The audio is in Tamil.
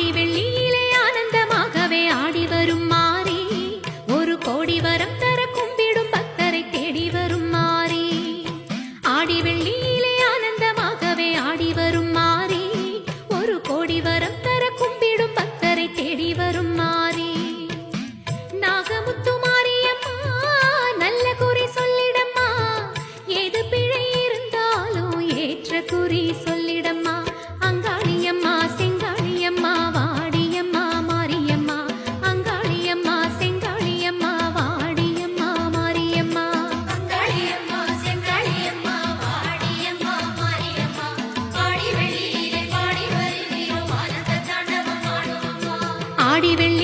ஆடி வெள்ளியிலே ஆனந்தமாகவே ஆடி வரும் மாறி ஒரு கோடி வரம் தர கும்பிடும் பக்தரை தேடி வரும் மாறி ஆடி வெள்ளியிலே ஆனந்தமாகவே ஆடி வரும் மாறி ஒரு கோடி வரம் தர கும்பிடும் பக்தரை தேடி வரும் மாறி நாகமுத்து மாரியம்மா நல்ல குறி சொல்லிடம்மா ஏது பிழை இருந்தாலும் ஏற்ற குறி சொல்லிடம்மா அங்காளியம்மா செங்காளியம்மா வாடியம்மா மாரியம்மா அங்காளியம்மா செங்காளியம்மா வாடியம்மா மாரியம்மா அங்காளியம்மா செங்காளியம்மா வாடியம்மா மாரியம்மா ஆடி வெள்ளியிலே பாடி வருகிறோம் ஆனந்த தாண்டவம் ஆடுவோம்மா ஆடி வெள்ளி